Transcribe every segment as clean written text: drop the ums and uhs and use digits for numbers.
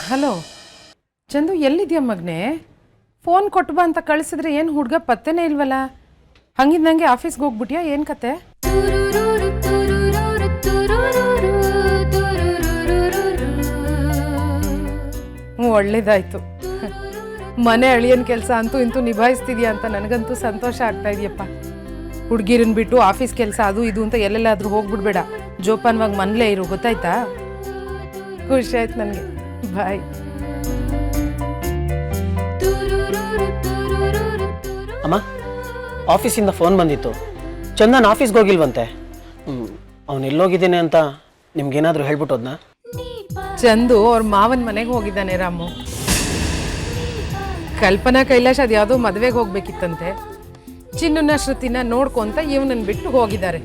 Hello Chandu, ಎಲ್ಲಿದ್ಯಾ ಮಗನೇ? Phone ಕೊಟ್ಟು ಬಾ ಅಂತ ಕಳಿಸಿದ್ರೆ ಏನು ಹುಡುಗ ಪತ್ತೆನೇ ಇಲ್ವಲ್ಲ? ಹಂಗಿದ್ದಂಗೆ ಆಫೀಸ್ಗೆ ಹೋಗ್ಬಿಟ್ಯಾ? ಏನು ಕತೆ? ಒಳ್ಳೇದಾಯ್ತು. ಮನೆ ಅಳಿಯನ್ ಕೆಲಸ ಅಂತೂ ಇಂತೂ ನಿಭಾಯಿಸ್ತಿದ್ಯಾ ಅಂತ ನನಗಂತೂ ಸಂತೋಷ ಆಗ್ತಾ ಇದೆಯಪ್ಪ. ಹುಡುಗಿರನ್ ಬಿಟ್ಟು ಆಫೀಸ್ ಕೆಲಸ ಅದು ಇದು ಅಂತ ಎಲ್ಲೆಲ್ಲಾದ್ರೂ ಹೋಗ್ಬಿಡ್ಬೇಡ. ಜೋಪಾನವಾಗಿ ಮನೇಲೇ ಇರು, ಗೊತ್ತಾಯ್ತಾ? ಖುಷಿ ಆಯ್ತು ನನಗೆ. ಬಾಯ್. ಅಮ್ಮ, ಆಫೀಸಿಂದ ಫೋನ್ ಬಂದಿತ್ತು. ಚಂದನ್ ಆಫೀಸ್ಗೆ ಹೋಗಿಲ್ವಂತೆ. ಅವನು ಎಲ್ಲೋಗಿದ್ದೇನೆ ಅಂತ ನಿಮ್ಗೇನಾದರೂ ಹೇಳ್ಬಿಟ್ಟೋದ್ನಾ? ಚಂದು ಅವ್ರ ಮಾವನ ಮನೆಗೆ ಹೋಗಿದ್ದಾನೆ ರಾಮು. ಕಲ್ಪನಾ ಕೈಲಾಶ್ ಅದು ಯಾವುದೋ ಮದುವೆಗೆ ಹೋಗ್ಬೇಕಿತ್ತಂತೆ. ಚಿನ್ನನ ಶ್ರುತಿನ ನೋಡ್ಕೊಂತ ಇವನನ್ನ ಬಿಟ್ಟು ಹೋಗಿದ್ದಾರೆ.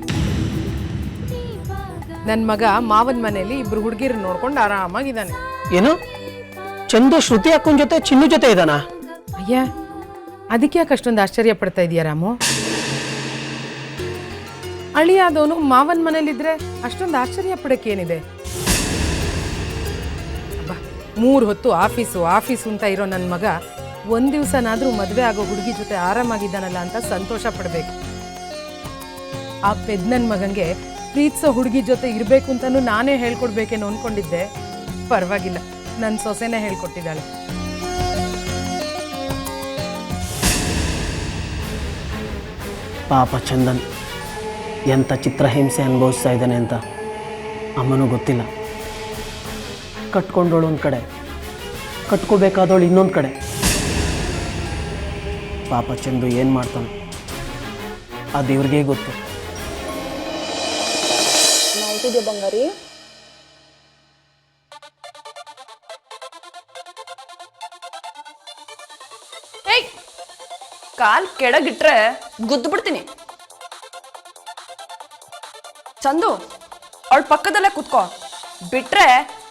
ನನ್ನ ಮಗ ಮಾವನ ಮನೆಯಲ್ಲಿ ಇಬ್ರು ಹುಡುಗಿರು ನೋಡ್ಕೊಂಡು ಆರಾಮಾಗಿದ್ದಾನೆ. ಏನು, ಚಂದು ಶ್ರುತಿ ಅಕ್ಕನ ಜೊತೆ ಚಿನ್ನು ಜೊತೆ ಇದ್ದಾನಾ? ಅಯ್ಯ, ಅದಕ್ಕೆ ಯಾಕೆ ಅಷ್ಟೊಂದು ಆಶ್ಚರ್ಯ ಪಡ್ತಾ ಇದೀಯ ರಾಮು? ಅಳಿಯಾದವನು ಮಾವನ ಮನೇಲಿದ್ರೆ ಅಷ್ಟೊಂದು ಆಶ್ಚರ್ಯ ಪಡಕ್ಕೇನಿದೆ? 3 ಹೊತ್ತು ಆಫೀಸು ಅಂತ ಇರೋ ನನ್ನ ಮಗ ಒಂದು ದಿವಸನಾದ್ರೂ ಮದುವೆ ಆಗೋ ಹುಡುಗಿ ಜೊತೆ ಆರಾಮಾಗಿದ್ದಾನಲ್ಲ ಅಂತ ಸಂತೋಷ ಪಡಬೇಕು. ಆ ಪೆದ್ನನ್ ಮಗಂಗೆ ಪ್ರೀತಿಸೋ ಹುಡುಗಿ ಜೊತೆ ಇರಬೇಕು ಅಂತಲೂ ನಾನೇ ಹೇಳ್ಕೊಡ್ಬೇಕೇನೋ ಅನ್ಕೊಂಡಿದ್ದೆ. ಪರವಾಗಿಲ್ಲ, ನನ್ನ ಸೊಸೆನೇ ಹೇಳ್ಕೊಟ್ಟಿದ್ದಾಳೆ. ಪಾಪ ಚಂದನ್ ಎಂಥ ಚಿತ್ರಹಿಂಸೆ ಅನುಭವಿಸ್ತಾ ಇದ್ದಾನೆ ಅಂತ ಅಮ್ಮನೂ ಗೊತ್ತಿಲ್ಲ. ಕಟ್ಕೊಂಡೋಳು ಒಂದು ಕಡೆ, ಕಟ್ಕೋಬೇಕಾದವಳು ಇನ್ನೊಂದು ಕಡೆ. ಪಾಪ ಚಂದು ಏನು ಮಾಡ್ತಾನೆ ಅದು ಇವ್ರಿಗೆ ಗೊತ್ತು. ನಾಲ್ಕಿದೆ ಬಂಗಾರಿ. ಏಯ್, ಕಾಲ್ ಕೆಳಗಿಟ್ರೆ ಗುದ್ದು ಬಿಡ್ತೀನಿ. ಚಂದು, ಅವಳ ಪಕ್ಕದಲ್ಲೇ ಕುತ್ಕೋ, ಬಿಟ್ರೆ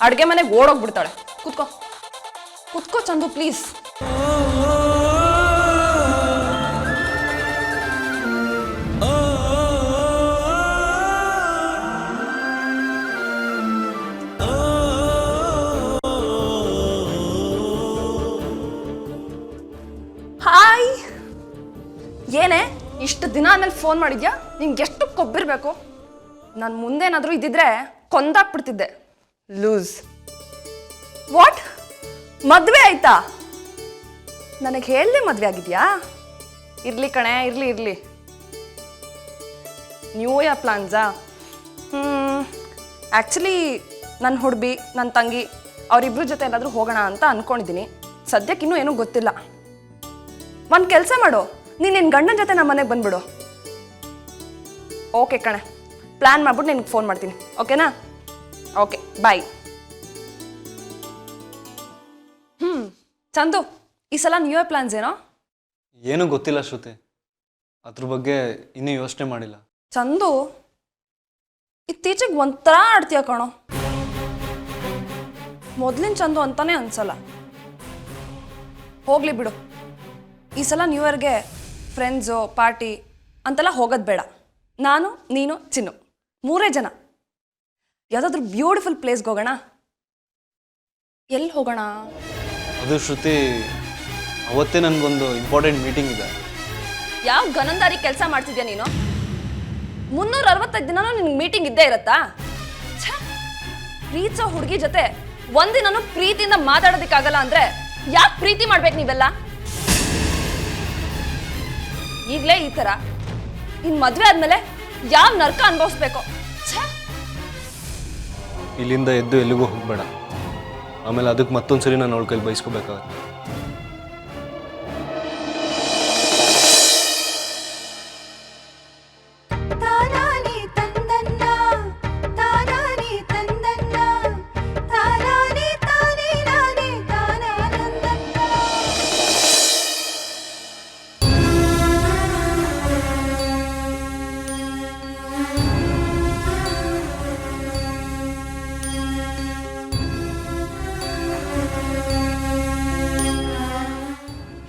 ಅಡ್ಗೆ ಮನೆಗೆ ಓಡೋಗ್ಬಿಡ್ತಾಳೆ. ಕುತ್ಕೋ ಕುತ್ಕೋ ಚಂದು, ಪ್ಲೀಸ್. ಹಾಯ್, ಏನೇ ಇಷ್ಟು ದಿನ ಆದ್ಮೇಲೆ ಫೋನ್ ಮಾಡಿದ್ಯಾ? ನಿಂಗೆ ಎಷ್ಟು ಕೊಬ್ಬಿರ್ಬೇಕು? ನಾನು ಮುಂದೇನಾದರೂ ಇದ್ದಿದ್ರೆ ಕೊಂದಾಕ್ಬಿಡ್ತಿದ್ದೆ. ಲೂಸ್. ವಾಟ್? ಮದುವೆ ಆಯ್ತಾ? ನನಗೆ ಹೇಳದೆ ಮದುವೆ ಆಗಿದ್ಯಾ? ಇರ್ಲಿ ಕಣೆ, ಇರ್ಲಿ. New year ಪ್ಲಾನ್ಸಾ? ಆ್ಯಕ್ಚುಲಿ ನನ್ನ ಹುಡುಗಿ, ನನ್ನ ತಂಗಿ ಅವರಿಬ್ಬರ ಜೊತೆ ಎಲ್ಲಾದರೂ ಹೋಗೋಣ ಅಂತ ಅಂದ್ಕೊಂಡಿದ್ದೀನಿ. ಸದ್ಯಕ್ಕಿನ್ನೂ ಏನೂ ಗೊತ್ತಿಲ್ಲ. ಒಂದು ಕೆಲಸ ಮಾಡು, ನೀನು ನಿನ್ನ ಗಂಡನ ಜೊತೆ ನಮ್ಮ ಮನೆಗೆ ಬಂದ್ಬಿಡು. ಓಕೆ ಕಣೆ, ಪ್ಲ್ಯಾನ್ ಮಾಡ್ಬಿಟ್ಟು ನಿನಗೆ ಫೋನ್ ಮಾಡ್ತೀನಿ. ಓಕೆನಾ? ಓಕೆ, ಬಾಯ್. ಚಂದು, ಈ ಸಲ ನ್ಯೂ ಇಯರ್ ಪ್ಲಾನ್ಸ್ ಏನೋ? ಏನೂ ಗೊತ್ತಿಲ್ಲ ಶ್ರುತಿ, ಅದ್ರ ಬಗ್ಗೆ ಇನ್ನೂ ಯೋಚನೆ ಮಾಡಿಲ್ಲ. ಚಂದು, ಇತ್ತೀಚೆಗೆ ಒಂಥರ ಆಡ್ತೀಯ ಕಣೋ. ಮೊದಲಿನ ಚಂದು ಅಂತಾನೆ ಅನ್ಸಲ್ಲ. ಹೋಗ್ಲಿ ಬಿಡು, ಈ ಸಲ ನ್ಯೂ ಇಯರ್ಗೆ ಫ್ರೆಂಡ್ಸು ಪಾರ್ಟಿ ಅಂತೆಲ್ಲ ಹೋಗೋದು ಬೇಡ. ನಾನು, ನೀನು, ಚಿನ್ನು 3 ಜನ ಯಾವುದಾದ್ರೂ ಬ್ಯೂಟಿಫುಲ್ ಪ್ಲೇಸ್ಗೆ ಹೋಗೋಣ. ಎಲ್ಲಿ ಹೋಗೋಣ? ಅದು ಶ್ರುತಿ, ಅವತ್ತೇ ನನಗೊಂದು ಇಂಪಾರ್ಟೆಂಟ್ ಮೀಟಿಂಗ್ ಇದೆ. ಯಾವ ಗನಂದಾರಿ ಕೆಲಸ ಮಾಡ್ತಿದ್ಯಾ ನೀನು? 365 ದಿನನೂ ನಿನ್ಗೆ ಮೀಟಿಂಗ್ ಇದ್ದೇ ಇರತ್ತಾ? ಪ್ರೀತಿಸೋ ಹುಡುಗಿ ಜೊತೆ ಒಂದಿನೂ ಪ್ರೀತಿಯಿಂದ ಮಾತಾಡೋದಕ್ಕಾಗಲ್ಲ ಅಂದ್ರೆ ಯಾಕೆ ಪ್ರೀತಿ ಮಾಡ್ಬೇಕು ನೀವೆಲ್ಲ? ಈಗಲೇ ಈ ಥರ, ಇನ್ನು ಮದುವೆ ಆದ್ಮೇಲೆ ಯಾವ ನರ್ಕ ಅನುಭವಿಸ್ಬೇಕು? ಇಲ್ಲಿಂದ ಎದ್ದು ಎಲ್ಲಿಗೂ ಹೋಗ್ಬೇಡ, ಆಮೇಲೆ ಅದಕ್ಕೆ ಮತ್ತೊಂದ್ಸರಿ ನಾನು ಅವಳ ಕೈಲಿ ಬಯಸ್ಕೋಬೇಕಾಗತ್ತೆ.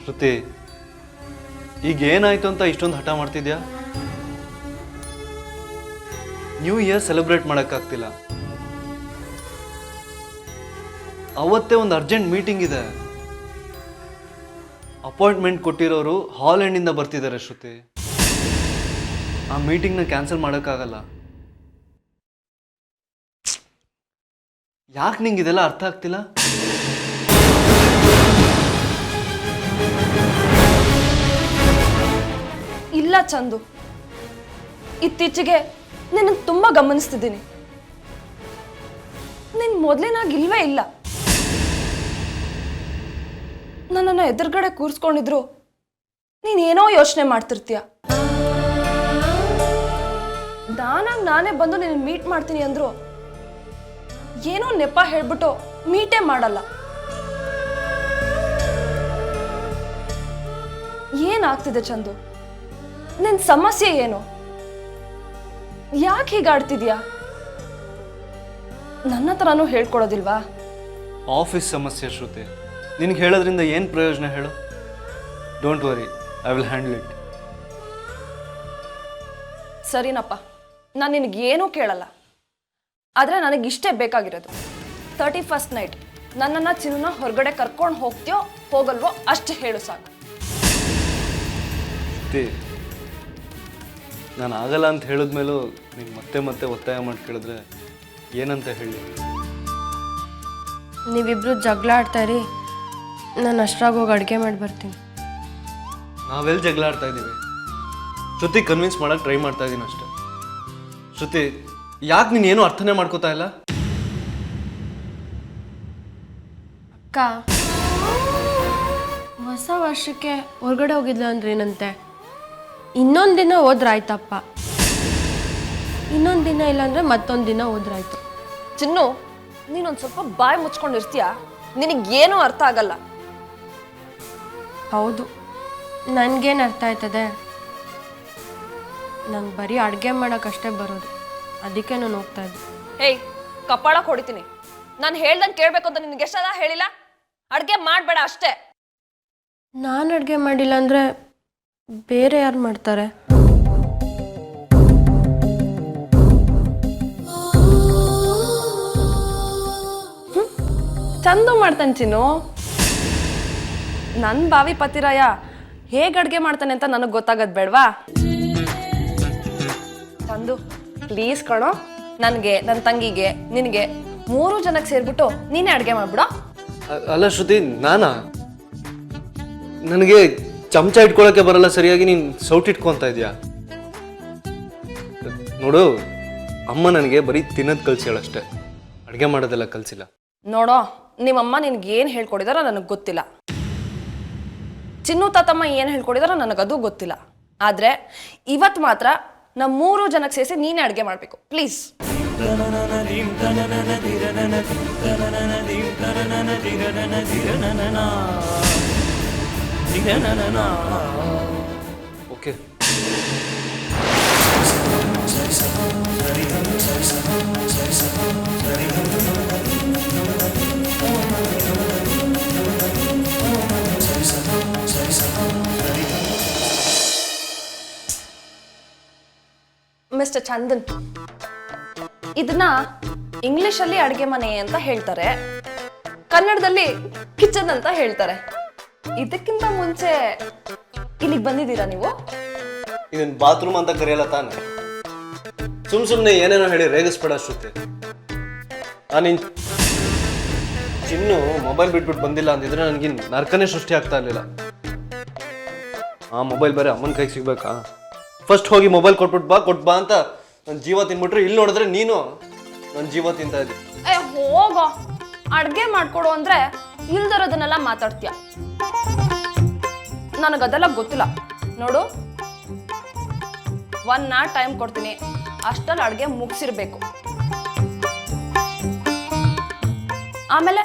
ಶ್ರುತಿ, ಈಗ ಏನಾಯ್ತು ಅಂತ ಇಷ್ಟೊಂದು ಹಠ ಮಾಡ್ತಿದ್ಯಾ? ನ್ಯೂ ಇಯರ್ ಸೆಲೆಬ್ರೇಟ್ ಮಾಡೋಕ್ಕಾಗ್ತಿಲ್ಲ. ಅವತ್ತೇ ಒಂದು ಅರ್ಜೆಂಟ್ ಮೀಟಿಂಗ್ ಇದೆ. ಅಪಾಯಿಂಟ್ಮೆಂಟ್ ಕೊಟ್ಟಿರೋರು ಹಾಲೆಂಡಿಂದ ಬರ್ತಿದ್ದಾರೆ ಶ್ರುತಿ. ಆ ಮೀಟಿಂಗ್ನ ಕ್ಯಾನ್ಸಲ್ ಮಾಡೋಕ್ಕಾಗಲ್ಲ. ಯಾಕೆ ನಿಂಗೆ ಇದೆಲ್ಲ ಅರ್ಥ ಆಗ್ತಿಲ್ಲ? ಇಲ್ಲ ಚಂದು, ಇತ್ತೀಚೆಗೆ ನಿನ್ನ ತುಂಬ ಗಮನಿಸ್ತಿದ್ದೀನಿ. ನೀನು ಮೊದಲಿನಾಗಿಲ್ವೇ ಇಲ್ಲ. ನನ್ನನ್ನು ಎದುರುಗಡೆ ಕೂರಿಸ್ಕೊಂಡಿದ್ರು ನೀನೇನೋ ಯೋಚನೆ ಮಾಡ್ತಿರ್ತೀಯ. ನಾನೇ ಬಂದು ನಿನ್ನ ಮೀಟ್ ಮಾಡ್ತೀನಿ ಅಂದ್ರು ಏನೋ ನೆಪ ಹೇಳ್ಬಿಟ್ಟು ಮೀಟೇ ಮಾಡಲ್ಲ. ಏನಾಗ್ತಿದೆ ಚಂದು? ನಿನ್ನ ಸಮಸ್ಯೆ ಏನು? ಯಾಕೆ ಹೀಗಾಡ್ತಿದ್ಯಾ? ನನ್ನ ಹತ್ರನೂ ಹೇಳ್ಕೊಡೋದಿಲ್ವಾ? ಆಫೀಸ್ ಸಮಸ್ಯೆ ಶ್ರುತಿ. ನಿನಗೆ ಹೇಳೋದ್ರಿಂದ ಏನು ಪ್ರಯೋಜನ ಹೇಳು? Don't worry, I will handle it. ಸರಿನಪ್ಪ, ನಾನು ನಿನಗೇನೂ ಕೇಳಲ್ಲ. ಆದರೆ ನನಗಿಷ್ಟೇ ಬೇಕಾಗಿರೋದು 31st ನೈಟ್ ನನ್ನನ್ನು ಚಿನ್ನ ಹೊರಗಡೆ ಕರ್ಕೊಂಡು ಹೋಗ್ತೀಯೋ ಹೋಗಲ್ವೋ ಅಷ್ಟೇ ಹೇಳು ಸಾಕು. ನಾನು ಆಗಲ್ಲ ಅಂತ ಹೇಳಿದ್ಮೇಲೂ ನೀನು ಮತ್ತೆ ಮತ್ತೆ ಒತ್ತಾಯ ಮಾಡಿ ಕೇಳಿದ್ರೆ ಏನಂತ ಹೇಳಿ? ನೀವಿಬ್ರು ಜಗಳ ಆಡ್ತಾ ಇರಿ, ನಾನು ಅಷ್ಟ್ರಾಗ ಹೋಗಿ ಅಡುಗೆ ಮಾಡಿ ಬರ್ತೀನಿ. ನಾವೆಲ್ಲಿ ಜಗಳ ಆಡ್ತಾ ಇದ್ದೀವಿ? ಶ್ರುತಿ ಕನ್ವಿನ್ಸ್ ಮಾಡೋಕೆ ಟ್ರೈ ಮಾಡ್ತಾ ಇದ್ದೀನಿ ಅಷ್ಟೇ. ಶ್ರುತಿ, ಯಾಕೆ ನೀನು ಏನೂ ಅರ್ಥನೇ ಮಾಡ್ಕೋತಾ ಇಲ್ಲ? ಅಕ್ಕ, ಹೊಸ ವರ್ಷಕ್ಕೆ ಹೊರಗಡೆ ಹೋಗಿದ್ಲ ಅಂದ್ರೆ ಏನಂತೆ? ಇನ್ನೊಂದು ದಿನ ಹೋದ್ರಾಯ್ತಪ್ಪ, ಇನ್ನೊಂದು ದಿನ ಇಲ್ಲಾಂದ್ರೆ ಮತ್ತೊಂದು ದಿನ ಹೋದ್ರಾಯ್ತು. ಚಿನ್ನು, ನೀನೊಂದು ಸ್ವಲ್ಪ ಬಾಯಿ ಮುಚ್ಕೊಂಡಿರ್ತೀಯ? ನಿನಗೇನೂ ಅರ್ಥ ಆಗಲ್ಲ. ಹೌದು, ನನಗೇನು ಅರ್ಥ ಆಯ್ತದೆ? ನಂಗೆ ಬರೀ ಅಡುಗೆ ಮಾಡೋಕ್ಕಷ್ಟೇ ಬರೋದು, ಅದಕ್ಕೆ ನಾನು ಹೋಗ್ತಾ ಇದ್ದೆ. ಹೇಯ್, ಕಪಾಳಕ್ಕೆ ಹೊಡಿತೀನಿ. ನಾನು ಹೇಳ್ದಂಗೆ ಕೇಳಬೇಕು ಅಂತ ನಿನಗೆ ಎಷ್ಟದ ಹೇಳಿಲ್ಲ? ಅಡುಗೆ ಮಾಡಬೇಡ ಅಷ್ಟೇ. ನಾನು ಅಡುಗೆ ಮಾಡಿಲ್ಲ ಅಂದರೆ ಬೇರೆ ಯಾರು ಮಾಡ್ತಾರೆ? ಚಂದ ಮಾಡ್ತಾನೆ ಚಿನ್ನು. ನನ್ನ ಬಾವಿ ಪತಿರಾಯ ಹೇಗೆ ಅಡುಗೆ ಮಾಡ್ತಾನೆ ಅಂತ ನನಗೆ ಗೊತ್ತಾಗದ್ ಬೇಡವಾ? ಚಂದು, ಪ್ಲೀಸ್ ಕಣೋ, ನನಗೆ, ನನ್ನ ತಂಗಿಗೆ, ನಿನಗೆ 3 ಜನಕ್ಕೆ ಸೇರಿಬಿಟ್ಟು ನೀನೇ ಅಡುಗೆ ಮಾಡ್ಬಿಡ. ಅಲ್ಲ ಶ್ರುತಿ, ನನಗೆ ಚಮಚ ಇಟ್ಕೊಳ್ಳೋಕೆ ಬರಲ್ಲ ಸರಿಯಾಗಿ, ನೀನು ಸೌಟ್ ಇಟ್ಕೊತಾ ಇದೆಯಾ? ನೋಡು, ಅಮ್ಮ ನನಗೆ ಬರೀ ತಿನ್ನೋದು ಕಲಿಸ್ಯಾಳಷ್ಟೇ, ಅಡುಗೆ ಮಾಡೋದೆಲ್ಲ ಕಲಿಸಿಲ್ಲ. ನೋಡೋ, ನಿಮ್ಮಮ್ಮ ನಿನ್ಗೇನು ಹೇಳ್ಕೊಡಿದಾರೋ ನನಗೆ ಗೊತ್ತಿಲ್ಲ. ಚಿನ್ನು ತಾತಮ್ಮ ಏನು ಹೇಳ್ಕೊಡಿದಾರೋ ನನಗದು ಗೊತ್ತಿಲ್ಲ. ಆದರೆ ಇವತ್ತು ಮಾತ್ರ ನಮ್ಮ 3 ಜನಕ್ಕೆ ಸೇರಿಸಿ ನೀನೇ ಅಡುಗೆ ಮಾಡಬೇಕು ಪ್ಲೀಸ್. ಓಕೆ. ಮಿಸ್ಟರ್ ಚಂದನ್, ಇದನ್ನ ಇಂಗ್ಲಿಷಲ್ಲಿ ಅಡುಗೆ ಮನೆ ಅಂತ ಹೇಳ್ತಾರೆ, ಕನ್ನಡದಲ್ಲಿ ಕಿಚನ್ ಅಂತ ಹೇಳ್ತಾರೆ. ಇದಕ್ಕಿಂತ ಮುಂಚೆ ಇಲ್ಲಿಗೆ ಬಂದಿದ್ದೀರಾ ನೀವು? ಇದನ್ನ ಬಾತ್ರೂಮ್ ಅಂತ ಕರೆಯಲ್ಲ ತಾನೆ? ಸುಮ್ಮನೆ ಏನೇನೋ ಹೇಳಿ ರೇಗಿಸ್ಬೇಡ ಶ್ರುತಿ. ನೀನು ಚಿನ್ನು ಮೊಬೈಲ್ ಬಿಟ್ಬಿಟ್ಟು ಬಂದಿಲ್ಲ ಅಂದಿದ್ರೆ ನನಗೆ ನರ್ಕನೇ ಸೃಷ್ಟಿ ಆಗ್ತಾ ಇರಲಿಲ್ಲ. ಆ ಮೊಬೈಲ್ ಬೇರೆ ಅಮ್ಮನ ಕೈಗೆ ಸಿಗ್ಬೇಕಾ? ಫಸ್ಟ್ ಹೋಗಿ ಮೊಬೈಲ್ ಕೊಟ್ಬಿಟ್ಟು ಬಾ ಅಂತ ನನ್ನ ಜೀವ ತಿನ್ಬಿಟ್ರೆ, ಇಲ್ಲಿ ನೋಡಿದ್ರೆ ನೀನು ನನ್ನ ಜೀವ ತಿಂತಾ ಇದ್ದಿ. ಹೋಗೋ, ಅಡ್ಗೆ ಮಾಡ್ಕೊಡು ಅಂದ್ರೆ ಇಲ್ದಿರೋದನ್ನೆಲ್ಲ ಮಾತಾಡ್ತೀಯ. ನನಗದೆಲ್ಲ ಗೊತ್ತಿಲ್ಲ. ನೋಡು, 1 hour ಟೈಮ್ ಕೊಡ್ತೀನಿ, ಅಷ್ಟಲ್ಲಿ ಅಡುಗೆ ಮುಗಿಸಿರ್ಬೇಕು. ಆಮೇಲೆ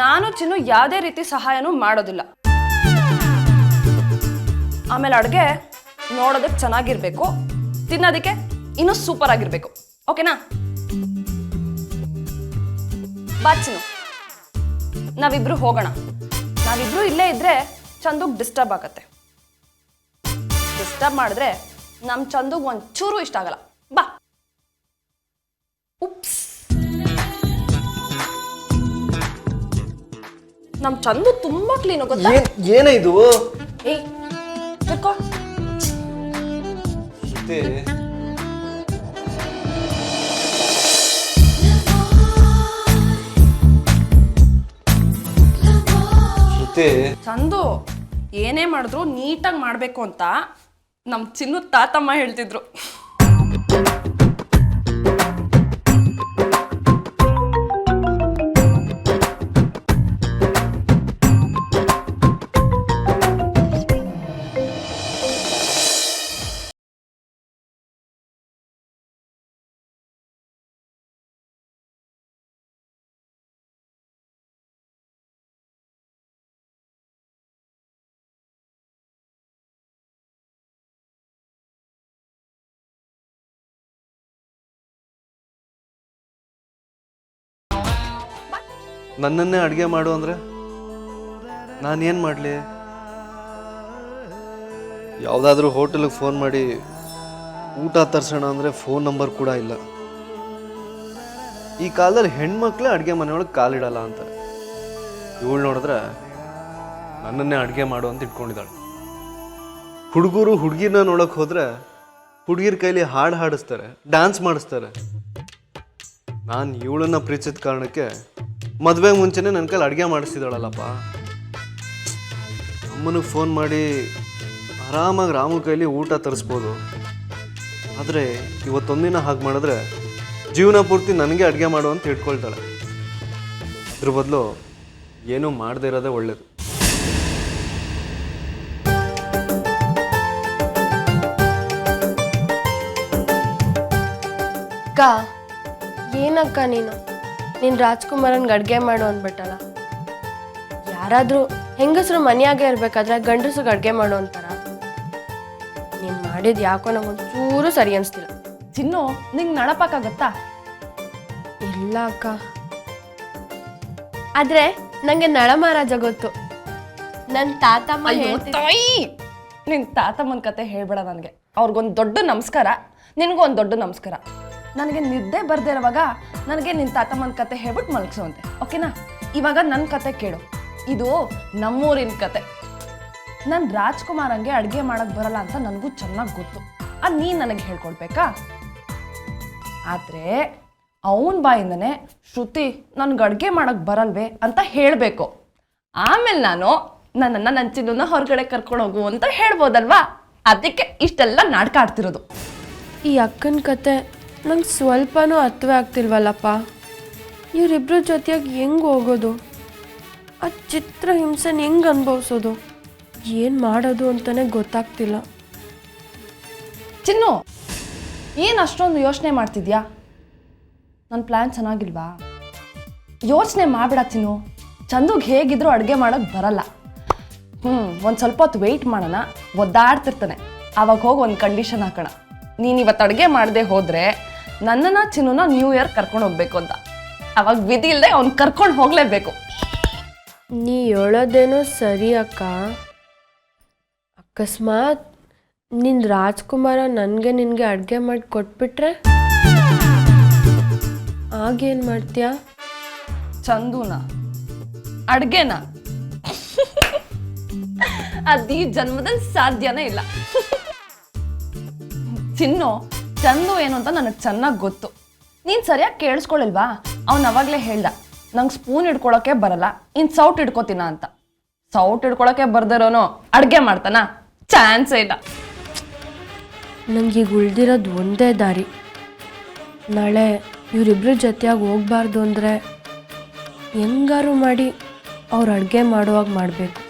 ನಾನು ಚಿನ್ನು ಯಾವುದೇ ರೀತಿ ಸಹಾಯನೂ ಮಾಡೋದಿಲ್ಲ. ಆಮೇಲೆ ಅಡುಗೆ ನೋಡೋದಕ್ಕೆ ಚೆನ್ನಾಗಿರ್ಬೇಕು, ತಿನ್ನೋದಕ್ಕೆ ಇನ್ನೂ ಸೂಪರ್ ಆಗಿರ್ಬೇಕು. ಓಕೆನಾ? ಬಾ ಚಿನ್ನು, ನಾವಿಬ್ರು ಹೋಗೋಣ. ನಾವಿಬ್ರು ಇಲ್ಲೇ ಇದ್ರೆ ಚಂದುಗ್ ಡಿಸ್ಟರ್ಬ್ ಆಗತ್ತೆ. ಡಿಸ್ಟರ್ಬ್ ಮಾಡಿದ್ರೆ ನಮ್ಮ ಚಂದುಗ್ ಒಂಚೂರು ಇಷ್ಟ ಆಗಲ್ಲ. ಬಾ. ನಮ್ಮ ಚಂದು ತುಂಬಾ ಕ್ಲೀನ್ ಗೊತ್ತಾ. ಏನೇ ಇದು ಏಯ್ ಬಿಟ್ಕೋ. ಶ್ರುತಿ ಶ್ರುತಿ ಚಂದು ಏನೇ ಮಾಡಿದ್ರು ನೀಟಾಗಿ ಮಾಡಬೇಕು ಅಂತ ನಮ್ಮ ಚಿನ್ನು ತಾತಮ್ಮ ಹೇಳ್ತಿದ್ರು. ನನ್ನನ್ನೇ ಅಡುಗೆ ಮಾಡು ಅಂದರೆ ನಾನೇನು ಮಾಡಲಿ? ಯಾವುದಾದ್ರೂ ಹೋಟೆಲಿಗೆ ಫೋನ್ ಮಾಡಿ ಊಟ ತರಿಸೋಣ ಅಂದರೆ ಫೋನ್ ನಂಬರ್ ಕೂಡ ಇಲ್ಲ. ಈ ಕಾಲದಲ್ಲಿ ಹೆಣ್ಮಕ್ಳೇ ಅಡುಗೆ ಮನೆಯೊಳಗೆ ಕಾಲಿಡಲ್ಲ ಅಂತಾರೆ. ಇವಳು ನೋಡಿದ್ರೆ ನನ್ನನ್ನೇ ಅಡುಗೆ ಮಾಡು ಅಂತ ಇಟ್ಕೊಂಡಿದ್ದಾಳೆ. ಹುಡುಗರು ಹುಡುಗಿರನ್ನ ನೋಡೋಕೆ ಹೋದರೆ ಹುಡುಗಿರ ಕೈಲಿ ಹಾಡು ಹಾಡಿಸ್ತಾರೆ, ಡ್ಯಾನ್ಸ್ ಮಾಡಿಸ್ತಾರೆ. ನಾನು ಇವಳನ್ನ ಪ್ರೀತಿಸಿದ ಕಾರಣಕ್ಕೆ ಮದುವೆಗೆ ಮುಂಚೆನೇ ನನ್ನ ಕೈಲಿ ಅಡುಗೆ ಮಾಡಿಸ್ತಿದ್ದಾಳಲ್ಲಪ್ಪ. ಅಮ್ಮನಿಗೆ ಫೋನ್ ಮಾಡಿ ಆರಾಮಾಗಿ ರಾಮು ಕೈಲಿ ಊಟ ತರಿಸ್ಬೋದು. ಆದರೆ ಇವತ್ತೊಂದಿನ ಹಾಗೆ ಮಾಡಿದ್ರೆ ಜೀವನ ಪೂರ್ತಿ ನನಗೆ ಅಡುಗೆ ಮಾಡು ಅಂತ ಇಟ್ಕೊಳ್ತಾಳೆ. ಅದ್ರ ಬದಲು ಏನೂ ಮಾಡದೇ ಇರೋದೇ ಒಳ್ಳೇದು. ಅಕ್ಕ ಏನಕ್ಕ ನೀನು ರಾಜ್ಕುಮಾರನ್ಗೆ ಅಡುಗೆ ಮಾಡು ಅಂದ್ಬಿಟ್ಟಲ್ಲ. ಯಾರಾದರೂ ಹೆಂಗಸರು ಮನೆಯಾಗೆ ಇರಬೇಕಾದ್ರೆ ಗಂಡಸ್ರಿಗೆ ಅಡುಗೆ ಮಾಡು ಅಂತಾರ? ನೀನು ಮಾಡಿದ್ದು ಯಾಕೋ ನಂಗೊಂಚೂರು ಸರಿ ಅನಿಸ್ತಿಲ್ಲ. ಚಿನ್ನು ನಿಂಗೆ ನಡಪಕ್ಕಾಗತ್ತಾ? ಇಲ್ಲ ಅಕ್ಕ, ಆದರೆ ನನಗೆ ನಳ ಮಹಾರಾಜ ಗೊತ್ತು. ನನ್ನ ತಾತಮ್ಮ ತಾಯಿ ನಿನ್ನ ತಾತಮ್ಮನ ಕತೆ ಹೇಳ್ಬೇಡ ನನಗೆ. ಅವ್ರಿಗೊಂದು ದೊಡ್ಡ ನಮಸ್ಕಾರ, ನಿನಗೂ ಒಂದು ದೊಡ್ಡ ನಮಸ್ಕಾರ. ನನಗೆ ನಿದ್ದೆ ಬರ್ದೇ ಇರುವಾಗ ನನಗೆ ನಿನ್ನ ತಾತಮ್ಮನ ಕತೆ ಹೇಳ್ಬಿಟ್ಟು ಮಲಗಿಸುವಂತೆ, ಓಕೆನಾ? ಇವಾಗ ನನ್ನ ಕತೆ ಕೇಳು. ಇದು ನಮ್ಮೂರಿನ ಕತೆ. ನಾನು ರಾಜ್ಕುಮಾರಂಗೆ ಅಡುಗೆ ಮಾಡೋಕ್ಕೆ ಬರಲ್ಲ ಅಂತ ನನಗೂ ಚೆನ್ನಾಗಿ ಗೊತ್ತು. ಅದು ನೀನು ನನಗೆ ಹೇಳ್ಕೊಡ್ಬೇಕಾ? ಆದರೆ ಅವನ ಬಾಯಿಂದನೇ ಶ್ರುತಿ ನನಗೆ ಅಡುಗೆ ಮಾಡೋಕ್ಕೆ ಬರಲ್ವೇ ಅಂತ ಹೇಳಬೇಕು. ಆಮೇಲೆ ನಾನು ನನ್ನನ್ನು ನನ್ನ ಚಿನ್ನನ್ನ ಹೊರಗಡೆ ಕರ್ಕೊಂಡು ಹೋಗು ಅಂತ ಹೇಳ್ಬೋದಲ್ವಾ? ಅದಕ್ಕೆ ಇಷ್ಟೆಲ್ಲ ನಾಟಕ ಆಡ್ತಿರೋದು. ಈ ಅಕ್ಕನ ಕತೆ ನಂಗೆ ಸ್ವಲ್ಪನೂ ಅರ್ಥವೇ ಆಗ್ತಿಲ್ವಲ್ಲಪ್ಪ. ಇವರಿಬ್ಬರ ಜೊತೆಯಾಗಿ ಹೆಂಗೆ ಹೋಗೋದು? ಆ ಚಿತ್ರಹಿಂಸೆನ ಹೆಂಗೆ ಅನುಭವಿಸೋದು? ಏನು ಮಾಡೋದು ಅಂತಲೇ ಗೊತ್ತಾಗ್ತಿಲ್ಲ. ಚಿನ್ನು, ಏನು ಅಷ್ಟೊಂದು ಯೋಚನೆ ಮಾಡ್ತಿದ್ಯಾ? ನನ್ನ ಪ್ಲ್ಯಾನ್ ಚೆನ್ನಾಗಿಲ್ವಾ? ಯೋಚನೆ ಮಾಡಬೇಡ ಚಿನ್ನು. ಚಂದುಗೆ ಹೇಗಿದ್ರು ಅಡುಗೆ ಮಾಡೋಕ್ಕೆ ಬರಲ್ಲ. ಒಂದು ಸ್ವಲ್ಪ ಹೊತ್ತು ವೆಯ್ಟ್ ಮಾಡೋಣ, ಒದ್ದಾಡ್ತಿರ್ತಾನೆ. ಆವಾಗ ಹೋಗಿ ಒಂದು ಕಂಡೀಷನ್ ಹಾಕೋಣ. ನೀನು ಇವತ್ತು ಅಡುಗೆ ಮಾಡದೆ ಹೋದರೆ ನನ್ನನ್ನು ಚಿನ್ನೂನ ನ್ಯೂ ಇಯರ್ ಕರ್ಕೊಂಡು ಹೋಗ್ಬೇಕು ಅಂತ. ಅವಾಗ ವಿಧಿ ಇಲ್ಲದೆ ಅವ್ನು ಕರ್ಕೊಂಡು ಹೋಗಲೇಬೇಕು. ನೀ ಹೇಳೋದೇನೋ ಸರಿ ಅಕ್ಕ. ಅಕಸ್ಮಾತ್ ನಿನ್ನ ರಾಜ್ಕುಮಾರ ನಿನಗೆ ಅಡುಗೆ ಮಾಡಿ ಕೊಟ್ಬಿಟ್ರೆ ಆಗೇನು ಮಾಡ್ತೀಯಾ? ಚಂದುನ ಅಡುಗೆನ ಅದು ಈ ಜನ್ಮದಲ್ಲಿ ಸಾಧ್ಯನೇ ಇಲ್ಲ. ಚಿನ್ನು, ಚಂದು ಏನು ಅಂತ ನನಗೆ ಚೆನ್ನಾಗಿ ಗೊತ್ತು. ನೀನು ಸರಿಯಾಗಿ ಕೇಳಿಸ್ಕೊಳ್ಳಿಲ್ವಾ? ಅವ್ನು ಅವಾಗಲೇ ಹೇಳ್ದ, ನಂಗೆ ಸ್ಪೂನ್ ಹಿಡ್ಕೊಳಕ್ಕೆ ಬರಲ್ಲ, ಇನ್ನು ಸೌಟ್ ಹಿಡ್ಕೊತೀನ ಅಂತ. ಸೌಟ್ ಹಿಡ್ಕೊಳಕ್ಕೆ ಬರ್ದಿರೋನು ಅಡುಗೆ ಮಾಡ್ತಾನ? ಚಾನ್ಸೇ ಇಲ್ಲ. ನನಗೀಗ ಉಳ್ದಿರೋದು ಒಂದೇ ದಾರಿ. ನಾಳೆ ಇವರಿಬ್ಬರ ಜೊತೆಯಾಗಿ ಹೋಗ್ಬಾರ್ದು ಅಂದರೆ ಹೆಂಗಾರು ಮಾಡಿ ಅವ್ರು ಅಡುಗೆ ಮಾಡುವಾಗ ಮಾಡಬೇಕು.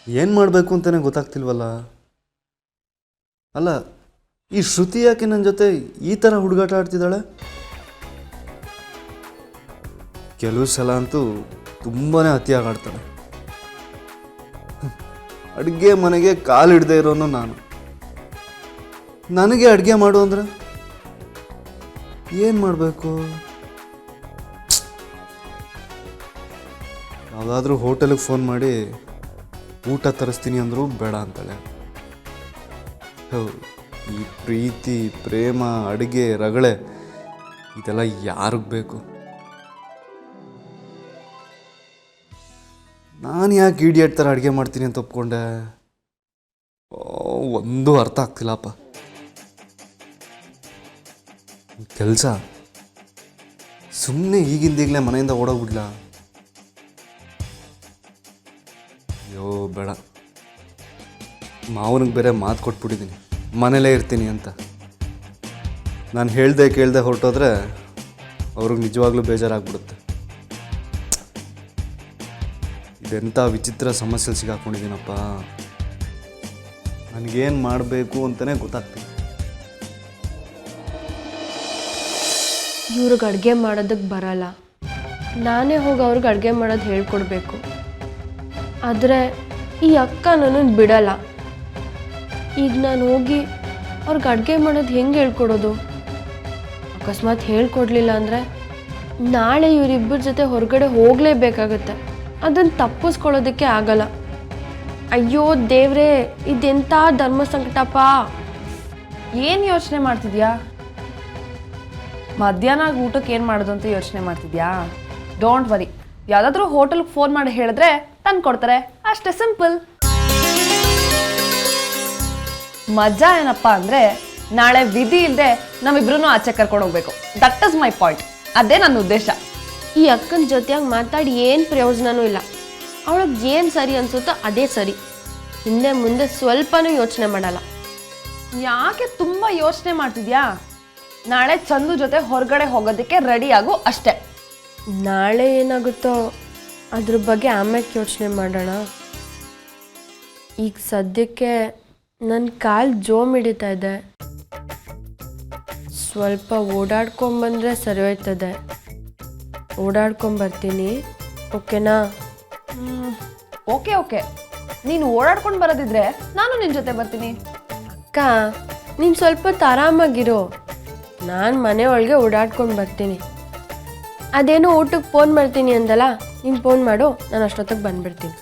ಏನು ಮಾಡಬೇಕು ಅಂತಲೇ ಗೊತ್ತಾಗ್ತಿಲ್ವಲ್ಲ. ಅಲ್ಲ, ಈ ಶ್ರುತಿ ಯಾಕೆ ನನ್ನ ಜೊತೆ ಈ ಥರ ಹುಡುಗಾಟ ಆಡ್ತಿದ್ದಾಳೆ? ಕೆಲವು ಸಲ ಅಂತೂ ತುಂಬಾ ಅತಿಯಾಗಿ ಆಡ್ತಾಳೆ. ಅಡುಗೆ ಮನೆಗೆ ಕಾಲು ಹಿಡ್ದೇ ಇರೋನು ನಾನು. ನನಗೆ ಅಡುಗೆ ಮಾಡು ಅಂದರೆ ಏನು ಮಾಡಬೇಕು? ಯಾವುದಾದ್ರೂ ಹೋಟೆಲಿಗೆ ಫೋನ್ ಮಾಡಿ ಊಟ ತರಿಸ್ತೀನಿ ಅಂದರೂ ಬೇಡ ಅಂತಾಳೆ. ಹೌದು, ಈ ಪ್ರೀತಿ, ಪ್ರೇಮ, ಅಡುಗೆ, ರಗಳೆ ಇದೆಲ್ಲ ಯಾರಿಗೆ ಬೇಕು? ನಾನು ಯಾಕೆ ಇಡಿಯಟ್ ಥರ ಅಡುಗೆ ಮಾಡ್ತೀನಿ ಅಂತ ಒಪ್ಕೊಂಡೆ? ಒಂದು ಅರ್ಥ ಆಗ್ತಿಲ್ಲಪ್ಪ. ಕೆಲಸ ಸುಮ್ಮನೆ ಈಗಿಂದೀಗಲೇ ಮನೆಯಿಂದ ಓಡೋಗ್ಬಿಡ್ಲಾ? ಅಯ್ಯೋ ಬೇಡ, ಮಾವನಿಗೆ ಬೇರೆ ಮಾತು ಕೊಟ್ಬಿಟ್ಟಿದ್ದೀನಿ ಮನೇಲೇ ಇರ್ತೀನಿ ಅಂತ. ನಾನು ಹೇಳ್ದೆ ಕೇಳ್ದೆ ಹೊರಟೋದ್ರೆ ಅವ್ರಿಗೆ ನಿಜವಾಗ್ಲೂ ಬೇಜಾರಾಗ್ಬಿಡುತ್ತೆ. ಇದೆಂಥ ವಿಚಿತ್ರ ಸಮಸ್ಯೆಲಿ ಸಿಗಾಕೊಂಡಿದ್ದೀನಪ್ಪ. ನನಗೇನು ಮಾಡಬೇಕು ಅಂತಲೇ ಗೊತ್ತಾಗ್ತಿಲ್ಲ. ಇವ್ರಿಗೆ ಅಡುಗೆ ಮಾಡೋದಕ್ಕೆ ಬರಲ್ಲ, ನಾನೇ ಹೋಗಿ ಅವ್ರಿಗೆ ಅಡುಗೆ ಮಾಡೋದು ಹೇಳ್ಕೊಡ್ಬೇಕು. ಆದರೆ ಈ ಅಕ್ಕ ನನ್ನನ್ನು ಬಿಡಲ್ಲ. ಈಗ ನಾನು ಹೋಗಿ ಅವ್ರಿಗೆ ಅಡುಗೆ ಮಾಡೋದು ಹೆಂಗೆ ಹೇಳ್ಕೊಡೋದು? ಅಕಸ್ಮಾತ್ ಹೇಳ್ಕೊಡ್ಲಿಲ್ಲ ಅಂದರೆ ನಾಳೆ ಇವರಿಬ್ಬರ ಜೊತೆ ಹೊರಗಡೆ ಹೋಗಲೇಬೇಕಾಗತ್ತೆ. ಅದನ್ನು ತಪ್ಪಿಸ್ಕೊಳ್ಳೋದಕ್ಕೆ ಆಗಲ್ಲ. ಅಯ್ಯೋ ದೇವ್ರೇ, ಇದೆಂಥ ಧರ್ಮ ಸಂಕಟಪ್ಪ. ಏನು ಯೋಚನೆ ಮಾಡ್ತಿದ್ಯಾ? ಮಧ್ಯಾಹ್ನ ಊಟಕ್ಕೆ ಏನು ಮಾಡೋದು ಅಂತ ಯೋಚನೆ ಮಾಡ್ತಿದ್ಯಾ? ಡೋಂಟ್ ವರಿ, ಯಾವುದಾದ್ರೂ ಹೋಟೆಲ್ಗೆ ಫೋನ್ ಮಾಡಿ ಹೇಳಿದ್ರೆ ತಂದು ಕೊಡ್ತಾರೆ, ಅಷ್ಟೇ ಸಿಂಪಲ್. ಮಜಾ ಏನಪ್ಪ ಅಂದರೆ ನಾಳೆ ವಿಧಿ ಇಲ್ಲದೆ ನಾವಿಬ್ರು ಆಚೆ ಕರ್ಕೊಂಡು ಹೋಗ್ಬೇಕು. That is my point. ಅದೇ ನನ್ನ ಉದ್ದೇಶ. ಈ ಅಕ್ಕನ ಜೊತೆಯಾಗಿ ಮಾತಾಡಿ ಏನು ಪ್ರಯೋಜನವೂ ಇಲ್ಲ. ಅವಳಿಗೆ ಏನು ಸರಿ ಅನ್ಸುತ್ತೋ ಅದೇ ಸರಿ. ಹಿಂದೆ ಮುಂದೆ ಸ್ವಲ್ಪನೂ ಯೋಚನೆ ಮಾಡಲ್ಲ. ಯಾಕೆ ತುಂಬ ಯೋಚನೆ ಮಾಡ್ತಿದ್ಯಾ? ನಾಳೆ ಚಂದು ಜೊತೆ ಹೊರಗಡೆ ಹೋಗೋದಕ್ಕೆ ರೆಡಿ ಆಗು ಅಷ್ಟೇ. ನಾಳೆ ಏನಾಗುತ್ತೋ ಅದ್ರ ಬಗ್ಗೆ ಆಮೇಲೆ ಯೋಚನೆ ಮಾಡೋಣ. ಈಗ ಸದ್ಯಕ್ಕೆ ನನ್ನ ಕಾಲು ಜೋಮ್ ಹಿಡಿತಾ ಇದೆ. ಸ್ವಲ್ಪ ಓಡಾಡ್ಕೊಂಬಂದ್ರೆ ಸರಿ ಹೋಯ್ತದೆ. ಓಡಾಡ್ಕೊಂಬರ್ತೀನಿ, ಓಕೆನಾ? ಓಕೆ ಓಕೆ, ನೀನು ಓಡಾಡ್ಕೊಂಡು ಬರೋದಿದ್ರೆ ನಾನು ನಿನ್ನ ಜೊತೆ ಬರ್ತೀನಿ. ಅಕ್ಕ, ನೀನು ಸ್ವಲ್ಪ ಹೊತ್ತು ಆರಾಮಾಗಿರು. ನಾನು ಮನೆ ಒಳಗೆ ಓಡಾಡ್ಕೊಂಡು ಬರ್ತೀನಿ. ಅದೇನೋ ಊಟಕ್ಕೆ ಫೋನ್ ಮಾಡ್ತೀನಿ ಅಂದಲ್ಲ, ನೀನು ಫೋನ್ ಮಾಡು, ನಾನು ಅಷ್ಟೊತ್ತಿಗೆ ಬಂದುಬಿಡ್ತೀನಿ.